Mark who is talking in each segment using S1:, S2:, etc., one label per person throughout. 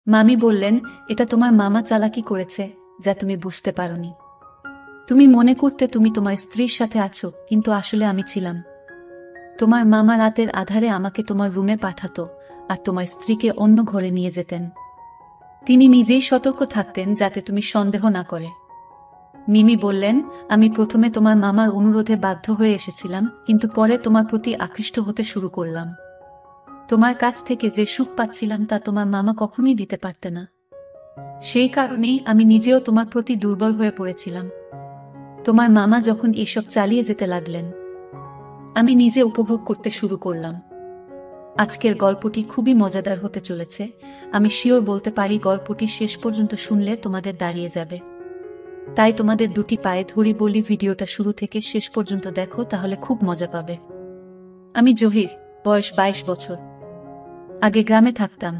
S1: মামি বললেন, এটা তোমার মামা চালাকি করেছে, যা তুমি বুঝতে পারোনি। তুমি মনে করতে তুমি তোমার স্ত্রীর সাথে আছো, কিন্তু আসলে আমি ছিলাম। তোমার মামা রাতের আধারে আমাকে তোমার রুমে পাঠাতো আর তোমার স্ত্রীকে অন্য ঘরে নিয়ে যেতেন। তিনি নিজেই সতর্ক থাকতেন যাতে তুমি সন্দেহ না করে। মিমি বললেন, আমি প্রথমে তোমার মামার অনুরোধে বাধ্য হয়ে এসেছিলাম, কিন্তু পরে তোমার প্রতি আকৃষ্ট হতে শুরু করলাম। তোমার কাছ থেকে যে সুখ পাচ্ছিলাম তা তোমার মামা কখনোই দিতে পারতে না। সেই কারণেই আমি নিজেও তোমার প্রতি দুর্বল হয়ে পড়েছিলাম। তোমার মামা যখন এসব চালিয়ে যেতে লাগলেন, আমি নিজে উপভোগ করতে শুরু করলাম। আজকের গল্পটি খুবই মজাদার হতে চলেছে। আমি শিওর বলতে পারি গল্পটি শেষ পর্যন্ত শুনলে তোমাদের দাঁড়িয়ে যাবে। তাই তোমাদের দুটি পায়ে ধরি বলি, ভিডিওটা শুরু থেকে শেষ পর্যন্ত দেখো, তাহলে খুব মজা পাবে। আমি জহির, বয়স 22 বছর। আগে গ্রামে থাকতাম।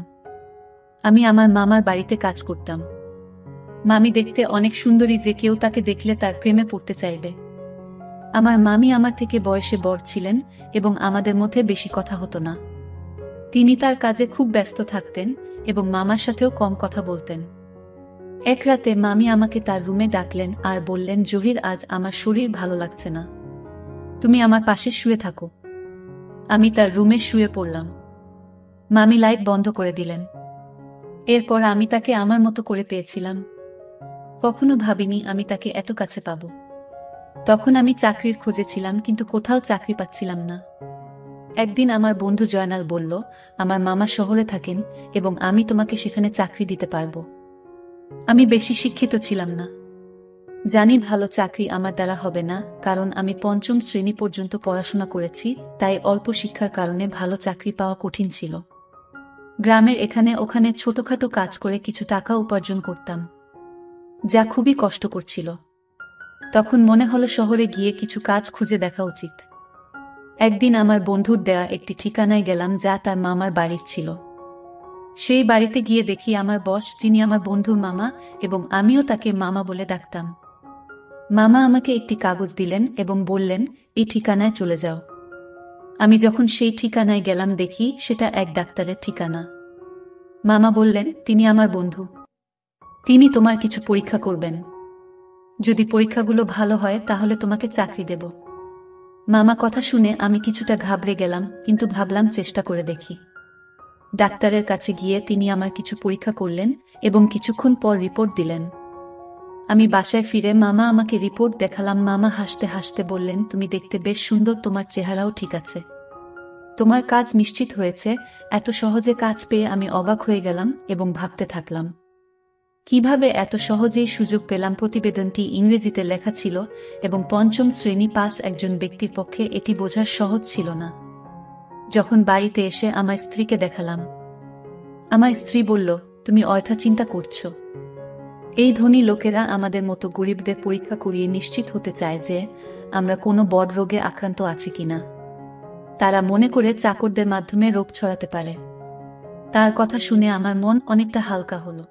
S1: আমি আমার মামার বাড়িতে কাজ করতাম। মামি দেখতে অনেক সুন্দরী যে কেউ তাকে দেখলে তার প্রেমে পড়তে চাইবে। আমার মামি আমার থেকে বয়সে বড় ছিলেন এবং আমাদের মধ্যে বেশি কথা হতো না। তিনি তার কাজে খুব ব্যস্ত থাকতেন এবং মামার সাথেও কম কথা বলতেন। এক রাতে মামি আমাকে তার রুমে ডাকলেন আর বললেন, জহির, আজ আমার শরীর ভালো লাগছে না, তুমি আমার পাশে শুয়ে থাকো। আমি তার রুমে শুয়ে পড়লাম। মামি লাইট বন্ধ করে দিলেন। এরপর আমি তাকে আমার মতো করে পেয়েছিলাম। কখনো ভাবিনি আমি তাকে এত কাছে পাব। তখন আমি চাকরির খোঁজে ছিলাম, কিন্তু কোথাও চাকরি পাচ্ছিলাম না। একদিন আমার বন্ধু জয়নাল বলল, আমার মামা শহরে থাকেন এবং আমি তোমাকে সেখানে চাকরি দিতে পারবো। আমি বেশি শিক্ষিত ছিলাম না। জানি ভালো চাকরি আমার দ্বারা হবে না, কারণ আমি পঞ্চম শ্রেণী পর্যন্ত পড়াশোনা করেছি, তাই অল্প শিক্ষার কারণে ভালো চাকরি পাওয়া কঠিন ছিল। গ্রামের এখানে ওখানে ছোটখাটো কাজ করে কিছু টাকা উপার্জন করতাম, যা খুবই কষ্ট করছিল। তখন মনে হলো শহরে গিয়ে কিছু কাজ খুঁজে দেখা উচিত। একদিন আমার বন্ধুর দেয়া একটি ঠিকানায় গেলাম যা তার মামার বাড়ির ছিল। সেই বাড়িতে গিয়ে দেখি আমার বস, যিনি আমার বন্ধুর মামা, এবং আমিও তাকে মামা বলে ডাকতাম। মামা আমাকে একটি কাগজ দিলেন এবং বললেন, এই ঠিকানায় চলে যাও। আমি যখন সেই ঠিকানায় গেলাম দেখি সেটা এক ডাক্তারের ঠিকানা। মামা বললেন, তিনি আমার বন্ধু, তিনি তোমার কিছু পরীক্ষা করবেন। যদি পরীক্ষাগুলো ভালো হয় তাহলে তোমাকে চাকরি দেব। মামা কথা শুনে আমি কিছুটা ঘাবড়ে গেলাম, কিন্তু ভাবলাম চেষ্টা করে দেখি। ডাক্তারের কাছে গিয়ে তিনি আমার কিছু পরীক্ষা করলেন এবং কিছুক্ষণ পর রিপোর্ট দিলেন। আমি বাসায় ফিরে মামা আমাকে রিপোর্ট দেখালাম। মামা হাসতে হাসতে বললেন, তুমি দেখতে বেশ সুন্দর, তোমার চেহারাও ঠিক আছে, তোমার কাজ নিশ্চিত হয়েছে। এত সহজে কাজ পেয়ে আমি অবাক হয়ে গেলাম এবং ভাবতে থাকলাম, কিভাবে এত সহজেই সুযোগ পেলাম। প্রতিবেদনটি ইংরেজিতে লেখা ছিল এবং পঞ্চম শ্রেণী পাস একজন ব্যক্তির পক্ষে এটি বোঝা সহজ ছিল না। যখন বাড়িতে এসে আমার স্ত্রীকে দেখালাম, আমার স্ত্রী বলল, তুমি অযথা চিন্তা করছো। এই ধনী লোকেরা আমাদের মতো গরিবদের পরীক্ষা করিয়ে নিশ্চিত হতে চায় যে আমরা কোনো বড় রোগে আক্রান্ত আছি কিনা। তারা মনে করে চাকরদের মাধ্যমে রোগ ছড়াতে পারে। তার কথা শুনে আমার মন অনেকটা হালকা হলো।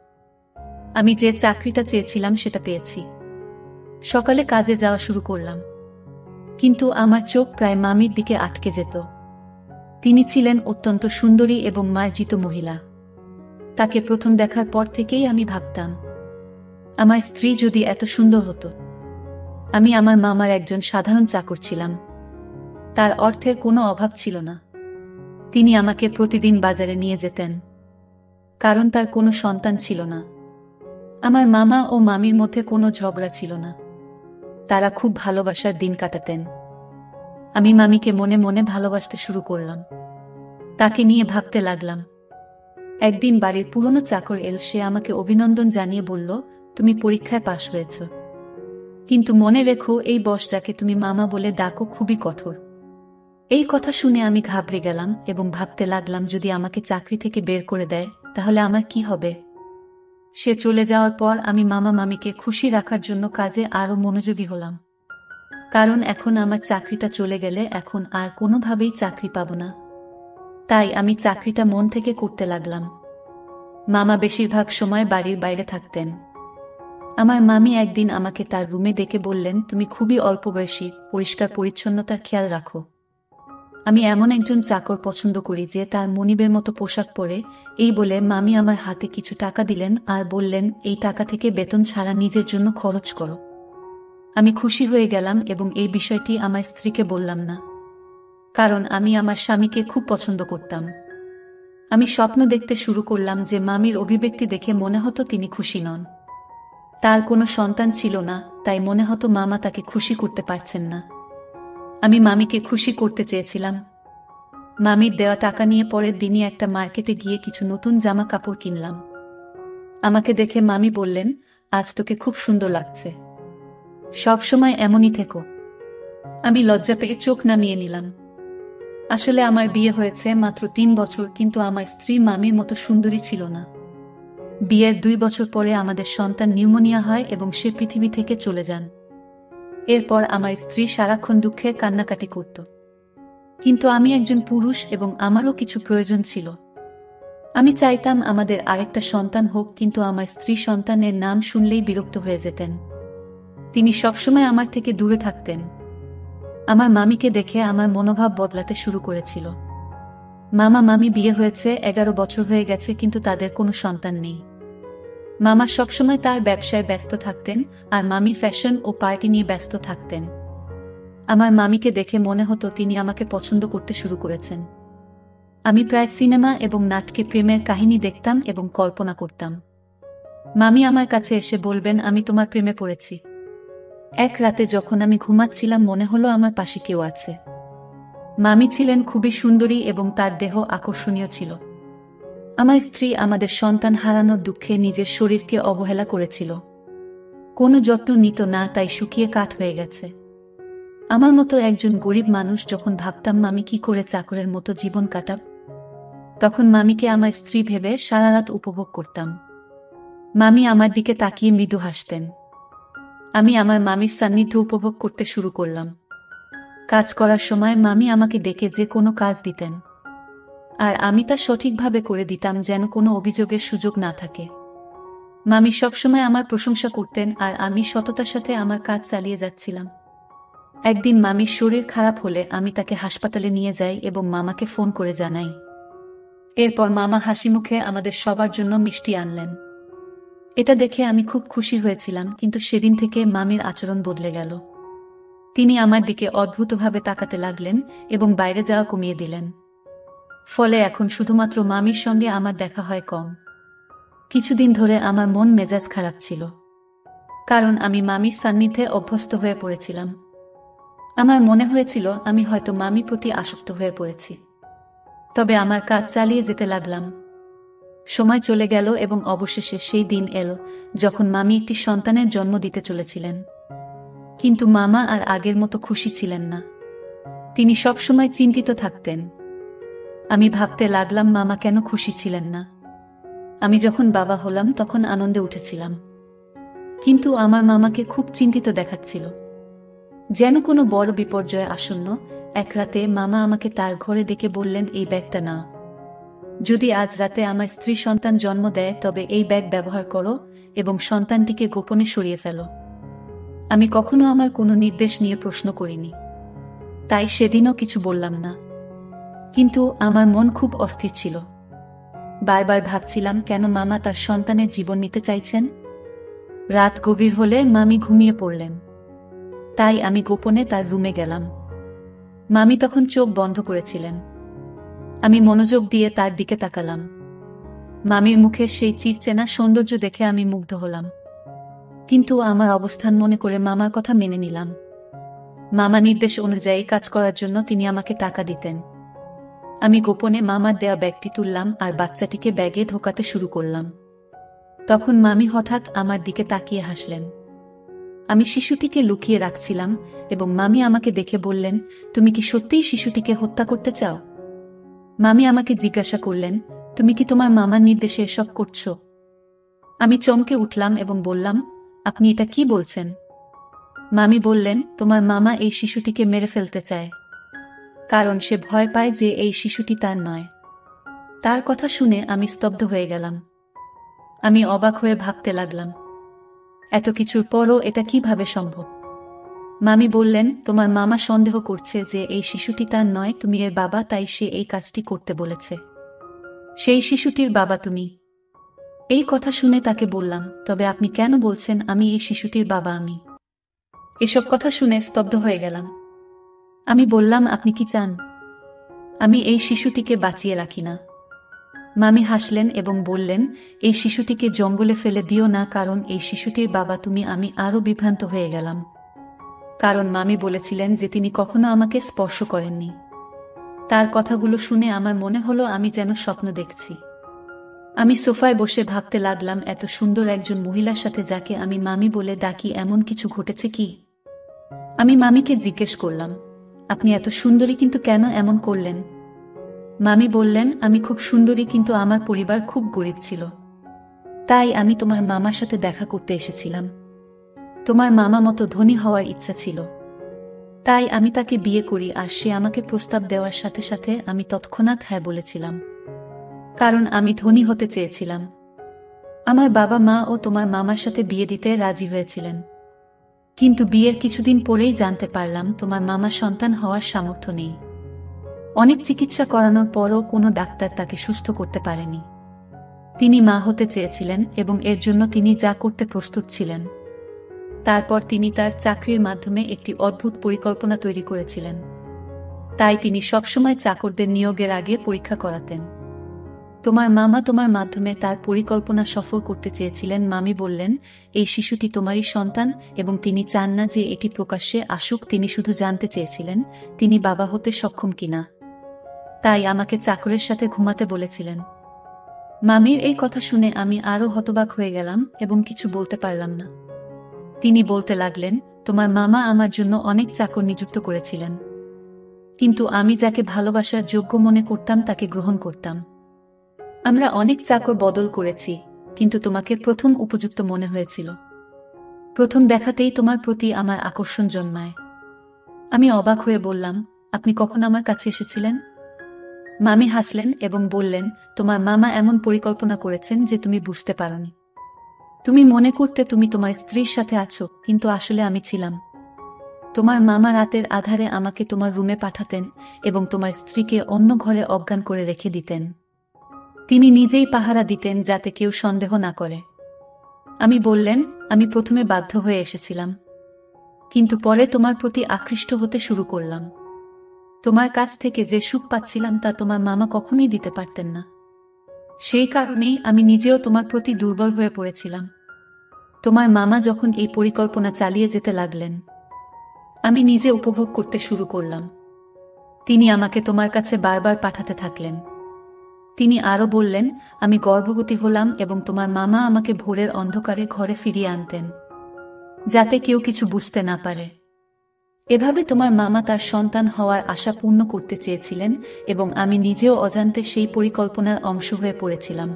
S1: আমি যে চাকরিটা চেয়েছিলাম সেটা পেয়েছি। সকালে কাজে যাওয়া শুরু করলাম, কিন্তু আমার চোখ প্রায় মামির দিকে আটকে যেত। তিনি ছিলেন অত্যন্ত সুন্দরী এবং মার্জিত মহিলা। তাকে প্রথম দেখার পর থেকেই আমি ভাবতাম, আমার স্ত্রী যদি এত সুন্দর হতো। আমি আমার মামার একজন সাধারণ চাকর ছিলাম। তার অর্থের কোনো অভাব ছিল না। তিনি আমাকে প্রতিদিন বাজারে নিয়ে যেতেন, কারণ তার কোনো সন্তান ছিল না। আমার মামা ও মামির মধ্যে কোনো ঝগড়া ছিল না। তারা খুব ভালোবাসার দিন কাটাতেন। আমি মামিকে মনে মনে ভালোবাসতে শুরু করলাম। তাকে নিয়ে ভাবতে লাগলাম। একদিন বাড়ির পুরনো চাকর এল। সে আমাকে অভিনন্দন জানিয়ে বলল, তুমি পরীক্ষায় পাশ হয়েছ, কিন্তু মনে রেখো এই বস যাকে তুমি মামা বলে ডাকো খুবই কঠোর। এই কথা শুনে আমি ঘাবড়ে গেলাম এবং ভাবতে লাগলাম, যদি আমাকে চাকরি থেকে বের করে দেয় তাহলে আমার কি হবে। সে চলে যাওয়ার পর আমি মামা মামিকে খুশি রাখার জন্য কাজে আরো মনোযোগী হলাম, কারণ এখন আমার চাকরিটা চলে গেলে এখন আর কোনোভাবেই চাকরি পাব না। তাই আমি চাকরিটা মন থেকে করতে লাগলাম। মামা বেশিরভাগ সময় বাড়ির বাইরে থাকতেন। আমার মামি একদিন আমাকে তার রুমে ডেকে বললেন, তুমি খুবই অল্প বয়সী, পরিষ্কার পরিচ্ছন্নতার খেয়াল রাখো। আমি এমন একজন চাকর পছন্দ করি যে তার মনিবের মতো পোশাক পরে। এই বলে মামি আমার হাতে কিছু টাকা দিলেন আর বললেন, এই টাকা থেকে বেতন ছাড়া নিজের জন্য খরচ করো। আমি খুশি হয়ে গেলাম এবং এই বিষয়টি আমার স্ত্রীকে বললাম না, কারণ আমি আমার স্বামীকে খুব পছন্দ করতাম। আমি স্বপ্ন দেখতে শুরু করলাম যে মামির অভিব্যক্তি দেখে মনে হতো তিনি খুশি নন। তার কোনো সন্তান ছিল না, তাই মনে হতো মামা তাকে খুশি করতে পারছেন না। আমি মামিকে খুশি করতে চেয়েছিলাম। মামির দেওয়া টাকা নিয়ে পরের দিনই একটা মার্কেটে গিয়ে কিছু নতুন জামা কাপড় কিনলাম। আমাকে দেখে মামি বললেন, আজ তোকে খুব সুন্দর লাগছে, সবসময় এমনই থেকো। আমি লজ্জা পেয়ে চোখ নামিয়ে নিলাম। আসলে আমার বিয়ে হয়েছে মাত্র 3 বছর, কিন্তু আমার স্ত্রী মামির মতো সুন্দরী ছিল না। বিয়ের 2 বছর পরে আমাদের সন্তান নিউমোনিয়া হয় এবং সে পৃথিবী থেকে চলে যান। এরপর আমার স্ত্রী সারাক্ষণ দুঃখে কান্নাকাটি করত। কিন্তু আমি একজন পুরুষ এবং আমারও কিছু প্রয়োজন ছিল। আমি চাইতাম আমাদের আরেকটা সন্তান হোক, কিন্তু আমার স্ত্রী সন্তানের নাম শুনলেই বিরক্ত হয়ে যেতেন। তিনি সবসময় আমার থেকে দূরে থাকতেন। আমার মামিকে দেখে আমার মনোভাব বদলাতে শুরু করেছিল। মামা মামি বিয়ে হয়েছে, 11 বছর হয়ে গেছে, কিন্তু তাদের কোনো সন্তান নেই। মামা সবসময় তার ব্যবসায় ব্যস্ত থাকতেন আর মামি ফ্যাশন ও পার্টি নিয়ে ব্যস্ত থাকতেন। আমার মামিকে দেখে মনে হতো তিনি আমাকে পছন্দ করতে শুরু করেছেন। আমি প্রায় সিনেমা এবং নাটকে প্রেমের কাহিনী দেখতাম এবং কল্পনা করতাম। মামি আমার কাছে এসে বলবেন, আমি তোমার প্রেমে পড়েছি। এক রাতে যখন আমি ঘুমাচ্ছিলাম মনে হলো আমার পাশে কেউ আছে। মামি ছিলেন খুবই সুন্দরী এবং তার দেহ আকর্ষণীয় ছিল। আমার স্ত্রী আমাদের সন্তান হারানোর দুঃখে নিজের শরীরকে অবহেলা করেছিল। কোনো যত্ন নিত না, তাই শুকিয়ে কাঠ হয়ে গেছে। আমার মতো একজন গরিব মানুষ যখন ভাবতাম মামি কি করে চাকরের মতো জীবন কাটাব, তখন মামিকে আমার স্ত্রী ভেবে সারা রাত উপভোগ করতাম। মামি আমার দিকে তাকিয়ে মৃদু হাসতেন। আমি আমার মামির সান্নিধ্য উপভোগ করতে শুরু করলাম। কাজ করার সময় মামি আমাকে ডেকে যে কোনো কাজ দিতেন, আর আমি তা সঠিকভাবে করে দিতাম যেন কোনো অভিযোগের সুযোগ না থাকে। মামি সবসময় আমার প্রশংসা করতেন আর আমি সততার সাথে আমার কাজ চালিয়ে যাচ্ছিলাম। একদিন মামির শরীর খারাপ হলে আমি তাকে হাসপাতালে নিয়ে যাই এবং মামাকে ফোন করে জানাই। এরপর মামা হাসিমুখে আমাদের সবার জন্য মিষ্টি আনলেন। এটা দেখে আমি খুব খুশি হয়েছিলাম, কিন্তু সেদিন থেকে মামির আচরণ বদলে গেল। তিনি আমার দিকে অদ্ভুতভাবে তাকাতে লাগলেন এবং বাইরে যাওয়া কমিয়ে দিলেন। ফলে এখন শুধুমাত্র মামির সঙ্গে আমার দেখা হয় কম। কিছুদিন ধরে আমার মন মেজাজ খারাপ ছিল, কারণ আমি মামির সান্নিধ্যে অভ্যস্ত হয়ে পড়েছিলাম। আমার মনে হয়েছিল আমি হয়তো মামির প্রতি আসক্ত হয়ে পড়েছি। তবে আমার কাজ চালিয়ে যেতে লাগলাম। সময় চলে গেল এবং অবশেষে সেই দিন এলো যখন মামি একটি সন্তানের জন্ম দিতে চলেছিলেন। কিন্তু মামা আর আগের মতো খুশি ছিলেন না। তিনি সবসময় চিন্তিত থাকতেন। আমি ভাবতে লাগলাম মামা কেন খুশি ছিলেন না। আমি যখন বাবা হলাম তখন আনন্দে উঠেছিলাম, কিন্তু আমার মামাকে খুব চিন্তিত দেখাচ্ছিল, যেন কোনো বড় বিপর্যয় আসন্ন। এক রাতে মামা আমাকে তার ঘরে ডেকে বললেন, এই ব্যাগটা নাও। যদি আজ রাতে আমার স্ত্রী সন্তান জন্ম দেয় তবে এই ব্যাগ ব্যবহার করো এবং সন্তানটিকে গোপনে সরিয়ে ফেলো। আমি কখনো আমার কোনো নির্দেশ নিয়ে প্রশ্ন করিনি, তাই সেদিনও কিছু বললাম না। কিন্তু আমার মন খুব অস্থির ছিল। বারবার ভাবছিলাম কেন মামা তার সন্তানের জীবন নিতে চাইছেন। রাত গভীর হলে মামি ঘুমিয়ে পড়লেন, তাই আমি গোপনে তার রুমে গেলাম। মামি তখন চোখ বন্ধ করেছিলেন। আমি মনোযোগ দিয়ে তার দিকে তাকালাম। মামির মুখের সেই চিরচেনা সৌন্দর্য দেখে আমি মুগ্ধ হলাম, কিন্তু আমার অবস্থান মনে করে মামার কথা মেনে নিলাম। মামা নির্দেশ অনুযায়ী কাজ করার জন্য তিনি আমাকে টাকা দিতেন। আমি গোপনে মামার দেয়া ব্যাগটি তুললাম আর বাচ্চাটিকে ব্যাগে ঢোকাতে শুরু করলাম। তখন মামি হঠাৎ আমার দিকে তাকিয়ে হাসলেন। আমি শিশুটিকে লুকিয়ে রাখছিলাম এবং মামি আমাকে দেখে বললেন, তুমি কি সত্যিই শিশুটিকে হত্যা করতে চাও? মামি আমাকে জিজ্ঞাসা করলেন, তুমি কি তোমার মামার নির্দেশে এসব করছো? আমি চমকে উঠলাম এবং বললাম, আপনি এটা কি বলছেন? মামি বললেন, তোমার মামা এই শিশুটিকে মেরে ফেলতে চায়, কারণ সে ভয় পায় যে এই শিশুটি তার নয়। তার কথা শুনে আমি স্তব্ধ হয়ে গেলাম। আমি অবাক হয়ে ভাবতে লাগলাম, এত কিছুর পরও এটা কিভাবে সম্ভব? মামি বললেন, তোমার মামা সন্দেহ করছে যে এই শিশুটি তার নয়, তুমি এর বাবা, তাই সে এই কাজটি করতে বলেছে। সেই শিশুটির বাবা তুমি? এই কথা শুনে তাকে বললাম, তবে আপনি কেন বলছেন আমি এই শিশুটির বাবা? আমি এসব কথা শুনে স্তব্ধ হয়ে গেলাম। আমি বললাম, আপনি কি চান আমি এই শিশুটিকে বাঁচিয়ে রাখি না? মামি হাসলেন এবং বললেন, এই শিশুটিকে জঙ্গলে ফেলে দিও না, কারণ এই শিশুটির বাবা তুমি। আমি আরও বিভ্রান্ত হয়ে গেলাম, কারণ মামি বলেছিলেন যে তিনি কখনো আমাকে স্পর্শ করেননি। তার কথাগুলো শুনে আমার মনে হলো আমি যেন স্বপ্ন দেখছি। আমি সোফায় বসে ভাবতে লাগলাম, এত সুন্দর একজন মহিলার সাথে যাকে আমি মামি বলে ডাকি এমন কিছু ঘটেছে কি? আমি মামিকে জিজ্ঞেস করলাম, আপনি এত সুন্দরী কিন্তু কেন এমন করলেন? মামি বললেন, আমি খুব সুন্দরী, কিন্তু আমার পরিবার খুব গরিব ছিল, তাই আমি তোমার মামার সাথে দেখা করতে এসেছিলাম। তোমার মামা মতো ধনী হওয়ার ইচ্ছা ছিল, তাই আমি তাকে বিয়ে করি, আর সে আমাকে প্রস্তাব দেওয়ার সাথে সাথে আমি তৎক্ষণাৎ হ্যাঁ বলেছিলাম, কারণ আমি ধনী হতে চেয়েছিলাম। আমার বাবা মা ও তোমার মামার সাথে বিয়ে দিতে রাজি হয়েছিলেন, কিন্তু বিয়ের কিছুদিন পরেই জানতে পারলাম তোমার মামার সন্তান হওয়ার সামর্থ্য নেই। অনেক চিকিৎসা করানোর পরও কোনো ডাক্তার তাকে সুস্থ করতে পারেনি। তিনি মা হতে চেয়েছিলেন এবং এর জন্য তিনি যা করতে প্রস্তুত ছিলেন। তারপর তিনি তার চাকরির মাধ্যমে একটি অদ্ভুত পরিকল্পনা তৈরি করেছিলেন। তাই তিনি সবসময় চাকরদের নিয়োগের আগে পরীক্ষা করাতেন। তোমার মামা তোমার মাধ্যমে তার পরিকল্পনা সফল করতে চেয়েছিলেন। মামি বললেন, এই শিশুটি তোমারই সন্তান এবং তিনি চান না যে এটি প্রকাশ্যে আসুক। তিনি শুধু জানতে চেয়েছিলেন তিনি বাবা হতে সক্ষম কিনা। তাই আমাকে চাকরের সাথে ঘুমাতে বলেছিলেন। মামির এই কথা শুনে আমি আরও হতবাক হয়ে গেলাম এবং কিছু বলতে পারলাম না। তিনি বলতে লাগলেন, তোমার মামা আমার জন্য অনেক চাকর নিযুক্ত করেছিলেন, কিন্তু আমি যাকে ভালোবাসার যোগ্য মনে করতাম তাকে গ্রহণ করতাম। আমরা অনেক চাকর বদল করেছি, কিন্তু তোমাকে প্রথম উপযুক্ত মনে হয়েছিল। প্রথম দেখাতেই তোমার প্রতি আমার আকর্ষণ জন্মায়। আমি অবাক হয়ে বললাম, আপনি কখন আমার কাছে এসেছিলেন? মামি হাসলেন এবং বললেন, তোমার মামা এমন পরিকল্পনা করেছেন যে তুমি বুঝতে পারোনি। তুমি মনে করতে তুমি তোমার স্ত্রীর সাথে আছো, কিন্তু আসলে আমি ছিলাম। তোমার মামা রাতের আধারে আমাকে তোমার রুমে পাঠাতেন এবং তোমার স্ত্রীকে অন্য ঘরে অজ্ঞান করে রেখে দিতেন। তিনি নিজেই পাহারা দিতেন যাতে কেউ সন্দেহ না করে। আমি বললেন, আমি প্রথমে বাধ্য হয়ে এসেছিলাম, কিন্তু পরে তোমার প্রতি আকৃষ্ট হতে শুরু করলাম। তোমার কাছ থেকে যে সুখ পাচ্ছিলাম তা তোমার মামা কখনোই দিতে পারতেন না। সেই কারণেই আমি নিজেও তোমার প্রতি দুর্বল হয়ে পড়েছিলাম। তোমার মামা যখন এই পরিকল্পনা চালিয়ে যেতে লাগলেন, আমি নিজে উপভোগ করতে শুরু করলাম। তিনি আমাকে তোমার কাছে বারবার পাঠাতে থাকলেন। তিনি আরও বললেন, আমি গর্ভবতী হলাম এবং তোমার মামা আমাকে ভোরের অন্ধকারে ঘরে ফিরিয়ে আনতেন, যাতে কেউ কিছু বুঝতে না পারে। এভাবে তোমার মামা তার সন্তান হওয়ার আশা পূর্ণ করতে চেয়েছিলেন এবং আমি নিজেও অজান্তে সেই পরিকল্পনার অংশ হয়ে পড়েছিলাম।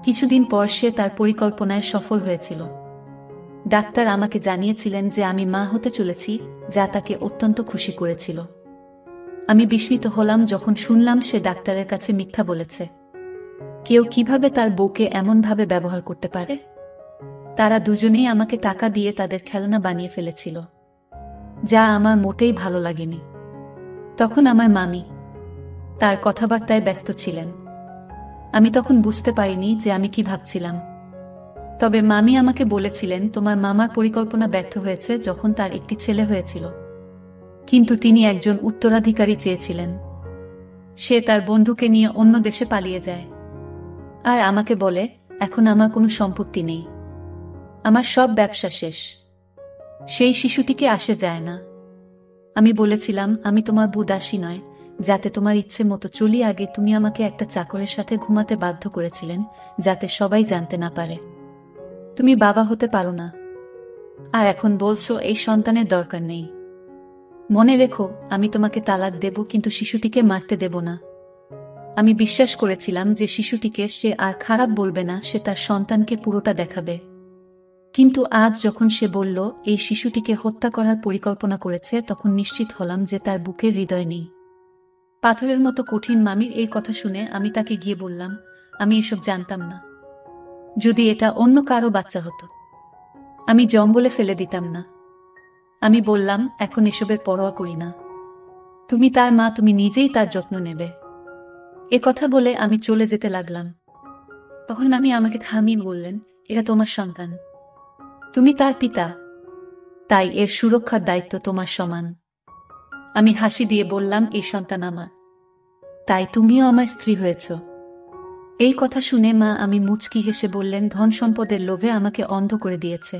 S1: কিছুদিন পর সে তার পরিকল্পনায় সফল হয়েছিল। ডাক্তার আমাকে জানিয়েছিলেন যে আমি মা হতে চলেছি, যা তাকে অত্যন্ত খুশি করেছিল। আমি বিস্মিত হলাম যখন শুনলাম সে ডাক্তারের কাছে মিথ্যা বলেছে। কেউ কিভাবে তার বউকে এমনভাবে ব্যবহার করতে পারে? তারা দুজনেই আমাকে টাকা দিয়ে তাদের খেলনা বানিয়ে ফেলেছিল, যা আমার মোটেই ভালো লাগেনি। তখন আমার মামি তার কথাবার্তায় ব্যস্ত ছিলেন। আমি তখন বুঝতে পারিনি যে আমি কি ভাবছিলাম। তবে মামি আমাকে বলেছিলেন, তোমার মামার পরিকল্পনা ব্যর্থ হয়েছে যখন তার একটি ছেলে হয়েছিল, কিন্তু তিনি একজন উত্তরাধিকারী চেয়েছিলেন। সে তার বন্ধুকে নিয়ে অন্য দেশে পালিয়ে যায় আর আমাকে বলে, এখন আমার কোনো সম্পত্তি নেই, আমার সব ব্যবসা শেষ, সেই শিশুটিকে আসে যায় না। আমি বলেছিলাম, আমি তোমার বুদাসী নয়, যাতে তোমার ইচ্ছে মতো চলি। আগে তুমি আমাকে একটা চাকরের সাথে ঘুমাতে বাধ্য করেছিলেন, যাতে সবাই জানতে না পারে তুমি বাবা হতে পারো না। আর এখন বলছো এই সন্তানের দরকার নেই। মনে রেখো, আমি তোমাকে তালাক দেব, কিন্তু শিশুটিকে মারতে দেব না। আমি বিশ্বাস করেছিলাম যে শিশুটিকে সে আর খারাপ বলবে না, সে তার সন্তানকে পুরোটা দেখাবে। কিন্তু আজ যখন সে বলল এই শিশুটিকে হত্যা করার পরিকল্পনা করেছে, তখন নিশ্চিত হলাম যে তার বুকের হৃদয় নেই। পাথরের মতো কঠিন মামির এই কথা শুনে আমি তাকে গিয়ে বললাম, আমি এসব জানতাম না। যদি এটা অন্য কারো বাচ্চা হতো, আমি জঙ্গলে ফেলে দিতাম না। আমি বললাম, এখন এসবের পরোয়া করি না। তুমি তার মা, তুমি নিজেই তার যত্ন নেবে। এ কথা বলে আমি চলে যেতে লাগলাম। তখন আমি আমাকে থামিয়ে বললেন, এটা তোমার সন্তান, তুমি তার পিতা, তাই এর সুরক্ষার দায়িত্ব তোমার সমান। আমি হাসি দিয়ে বললাম, এই সন্তান আমার, তাই তুমিও আমার স্ত্রী হয়েছ। এই কথা শুনে মা আমি মুচকি হেসে বললেন, ধন সম্পদের লোভে আমাকে অন্ধ করে দিয়েছে,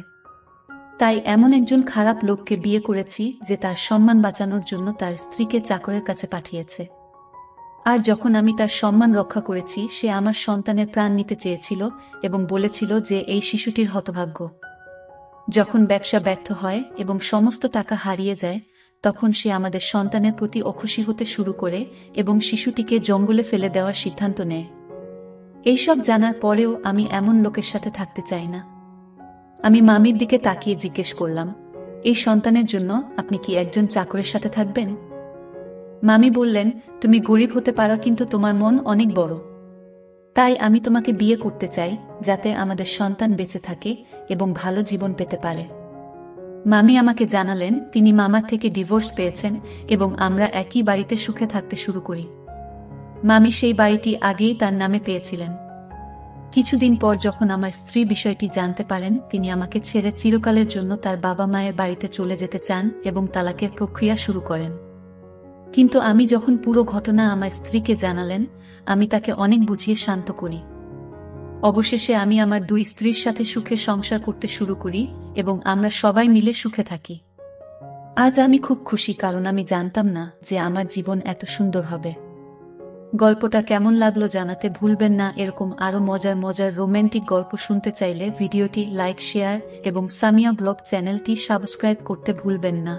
S1: তাই এমন একজন খারাপ লোককে বিয়ে করেছি যে তার সম্মান বাঁচানোর জন্য তার স্ত্রীকে চাকরের কাছে পাঠিয়েছে। আর যখন আমি তার সম্মান রক্ষা করেছি, সে আমার সন্তানের প্রাণ নিতে চেয়েছিল এবং বলেছিল যে এই শিশুটির হতভাগ্য। যখন ব্যবসা ব্যর্থ হয় এবং সমস্ত টাকা হারিয়ে যায়, তখন সে আমাদের সন্তানের প্রতি অখুশি হতে শুরু করে এবং শিশুটিকে জঙ্গলে ফেলে দেওয়ার সিদ্ধান্ত নেয়। এইসব জানার পরেও আমি এমন লোকের সাথে থাকতে চাই না। আমি মামির দিকে তাকিয়ে জিজ্ঞেস করলাম, এই সন্তানের জন্য আপনি কি একজন চাকরের সাথে থাকবেন? মামি বললেন, তুমি গরিব হতে পারো, কিন্তু তোমার মন অনেক বড়। তাই আমি তোমাকে বিয়ে করতে চাই, যাতে আমাদের সন্তান বেঁচে থাকে এবং ভালো জীবন পেতে পারে। মামি আমাকে জানালেন তিনি মামার থেকে ডিভোর্স পেয়েছেন এবং আমরা একই বাড়িতে সুখে থাকতে শুরু করি। মামি সেই বাড়িটি আগেই তার নামে পেয়েছিলেন। কিছুদিন পর যখন আমার স্ত্রী বিষয়টি জানতে পারেন, তিনি আমাকে ছেড়ে চিরকালের জন্য তার বাবা মায়ের বাড়িতে চলে যেতে চান এবং তালাকের প্রক্রিয়া শুরু করেন। কিন্তু আমি যখন পুরো ঘটনা আমার স্ত্রীকে জানালেন, আমি তাকে অনেক বুঝিয়ে শান্ত করি। অবশেষে আমি আমার দুই স্ত্রীর সাথে সুখে সংসার করতে শুরু করি এবং আমরা সবাই মিলে সুখে থাকি। আজ আমি খুব খুশি, কারণ আমি জানতাম না যে আমার জীবন এত সুন্দর হবে। গল্পটা কেমন লাগলো জানাতে ভুলবেন না। এরকম আরো মজার মজার রোমান্টিক গল্প শুনতে চাইলে ভিডিওটি লাইক, শেয়ার এবং সামিয়া ব্লগ চ্যানেলটি সাবস্ক্রাইব করতে ভুলবেন না।